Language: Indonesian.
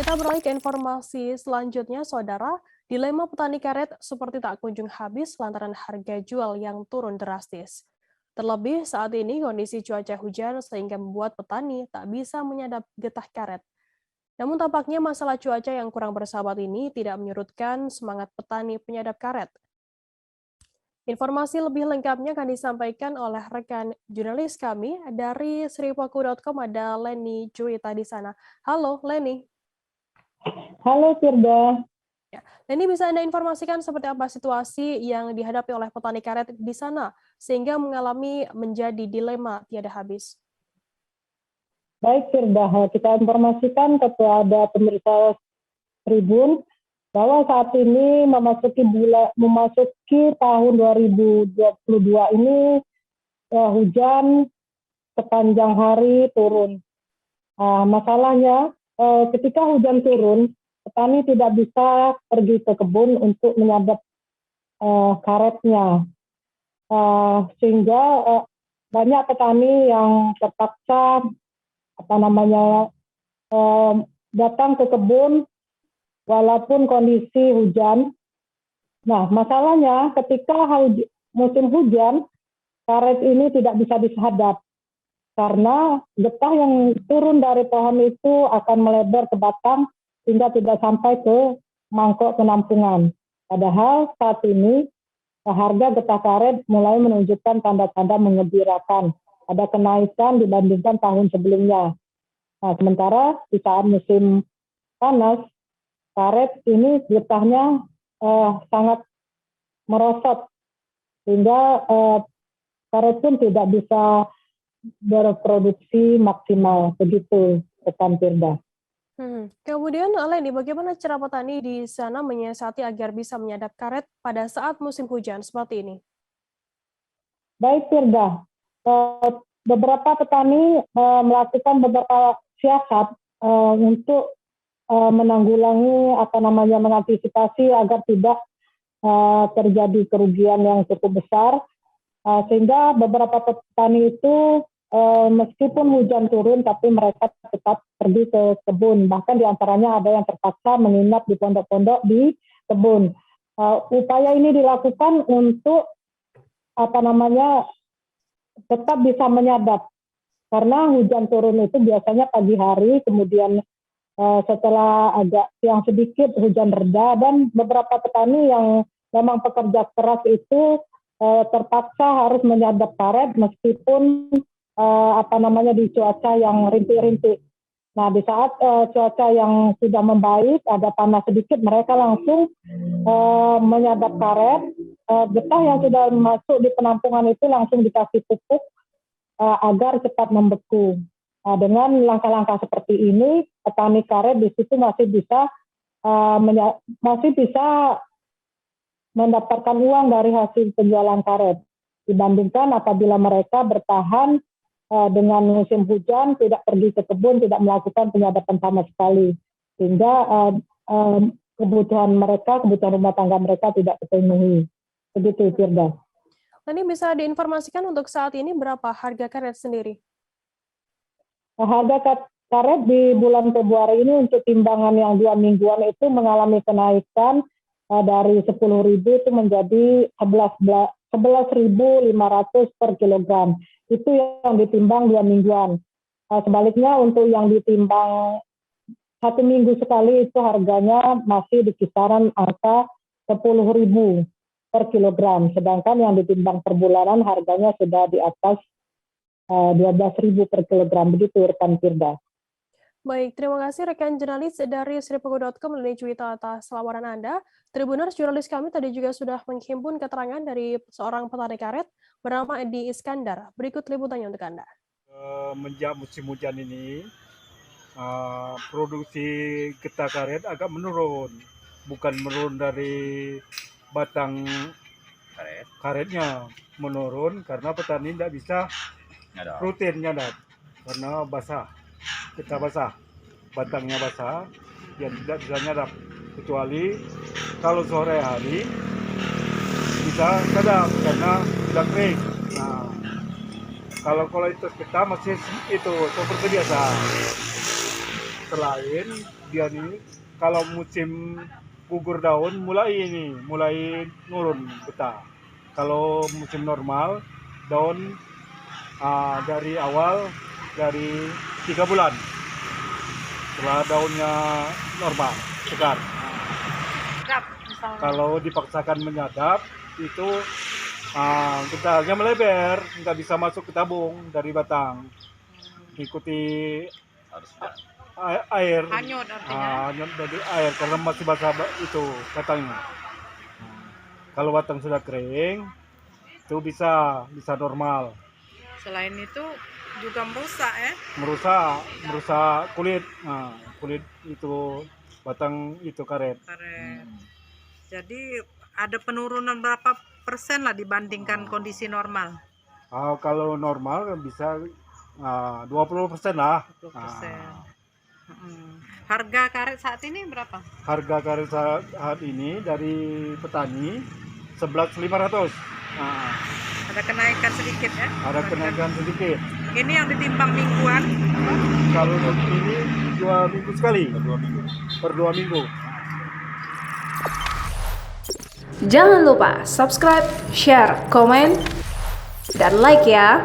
Kita beralih ke informasi selanjutnya, Saudara. Dilema petani karet seperti tak kunjung habis lantaran harga jual yang turun drastis. Terlebih saat ini kondisi cuaca hujan sehingga membuat petani tak bisa menyadap getah karet. Namun tampaknya masalah cuaca yang kurang bersahabat ini tidak menyurutkan semangat petani penyadap karet. Informasi lebih lengkapnya akan disampaikan oleh rekan jurnalis kami dari sripaku.com, ada Leni Juwita di sana. Halo Leni. Halo Firda. Ya. Leni, bisa Anda informasikan seperti apa situasi yang dihadapi oleh petani karet di sana sehingga mengalami menjadi dilema tiada habis? Baik Firda, kita informasikan kepada pemirsa Tribun bahwa saat ini memasuki tahun 2022 ini hujan sepanjang hari turun. Masalahnya ketika hujan turun, petani tidak bisa pergi ke kebun untuk menyadap karetnya, sehingga banyak petani yang terpaksa datang ke kebun walaupun kondisi hujan. Nah, masalahnya ketika musim hujan, karet ini tidak bisa disadap karena getah yang turun dari pohon itu akan melebar ke batang hingga tidak sampai ke mangkok penampungan. Padahal saat ini harga getah karet mulai menunjukkan tanda-tanda mengembirakan. Ada kenaikan dibandingkan tahun sebelumnya. Nah, sementara di saat musim panas, karet ini getahnya sangat merosot, sehingga karet pun tidak bisa berproduksi maksimal. Begitu, rekan Firda. Kemudian, Leni, bagaimana cara petani di sana menyiasati agar bisa menyadap karet pada saat musim hujan seperti ini? Baik Firda, beberapa petani melakukan beberapa siasat untuk menanggulangi mengantisipasi agar tidak terjadi kerugian yang cukup besar, sehingga beberapa petani itu meskipun hujan turun tapi mereka tetap pergi ke kebun, bahkan diantaranya ada yang terpaksa menginap di pondok-pondok di kebun. Upaya ini dilakukan untuk tetap bisa menyadap, karena hujan turun itu biasanya pagi hari, kemudian setelah agak siang sedikit hujan reda, dan beberapa petani yang memang pekerja keras itu terpaksa harus menyadap karet meskipun di cuaca yang rintik-rintik. Nah, di saat cuaca yang sudah membaik, ada panas sedikit, mereka langsung menyadap karet. Getah yang sudah masuk di penampungan itu langsung dikasih pupuk agar cepat membeku. Nah, dengan langkah-langkah seperti ini, petani karet di situ masih bisa mendapatkan uang dari hasil penjualan karet, dibandingkan apabila mereka bertahan dengan musim hujan, tidak pergi ke kebun, tidak melakukan penyadapan sama sekali, sehingga kebutuhan rumah tangga mereka tidak terpenuhi. Begitu, Firda. Ini bisa diinformasikan untuk saat ini berapa harga karet sendiri? Harga karet di bulan Februari ini untuk timbangan yang 2 mingguan itu mengalami kenaikan dari 10.000 itu menjadi 11.500 per kilogram. Itu yang ditimbang 2 mingguan. Sebaliknya untuk yang ditimbang 1 minggu sekali itu harganya masih di kisaran angka 10.000 per kilogram. Sedangkan yang ditimbang per bulanan harganya sudah di atas 12.000 per kilogram. Begitu, rekan Firda. Baik, terima kasih rekan jurnalis dari sripaku.com, Leni Juwita, atas laporan Anda. Tribuners, jurnalis kami tadi juga sudah menghimpun keterangan dari seorang petani karet bernama Edi Iskandar. Berikut liputannya untuk Anda. Menjak musim hujan ini, produksi getah karet agak menurun. Bukan menurun dari batang karetnya, menurun karena petani tidak bisa rutin nyadap karena basah, getah basah, batangnya basah, yang tidak bisa nyadap, kecuali kalau sore hari bisa nyadap karena sudah kering. Nah, kalau itu kita masih itu seperti biasa. lain dia nih kalau musim gugur daun mulai nurun getah. Kalau musim normal daun dari awal dari 3 bulan setelah daunnya normal segar. Kalau dipaksakan menyadap itu getahnya melebar, nggak bisa masuk ke tabung dari batang. Ikuti air, Hanyut artinya. hanyut dari air karena masih basah itu batangnya. Kalau batang sudah kering itu bisa normal. Selain itu juga merusak ya. Merusak kulit. Kulit itu batang itu karet. Jadi ada penurunan berapa persen lah dibandingkan kondisi normal? Kalau normal bisa 20% lah. 20%. Harga karet saat ini berapa? Harga karet saat ini dari petani 11.500. Ada kenaikan sedikit ya? Ada kenaikan sedikit. Ini yang ditimbang mingguan? Kalau ini 2 minggu sekali. Per 2 minggu. Jangan lupa subscribe, share, komen, dan like ya.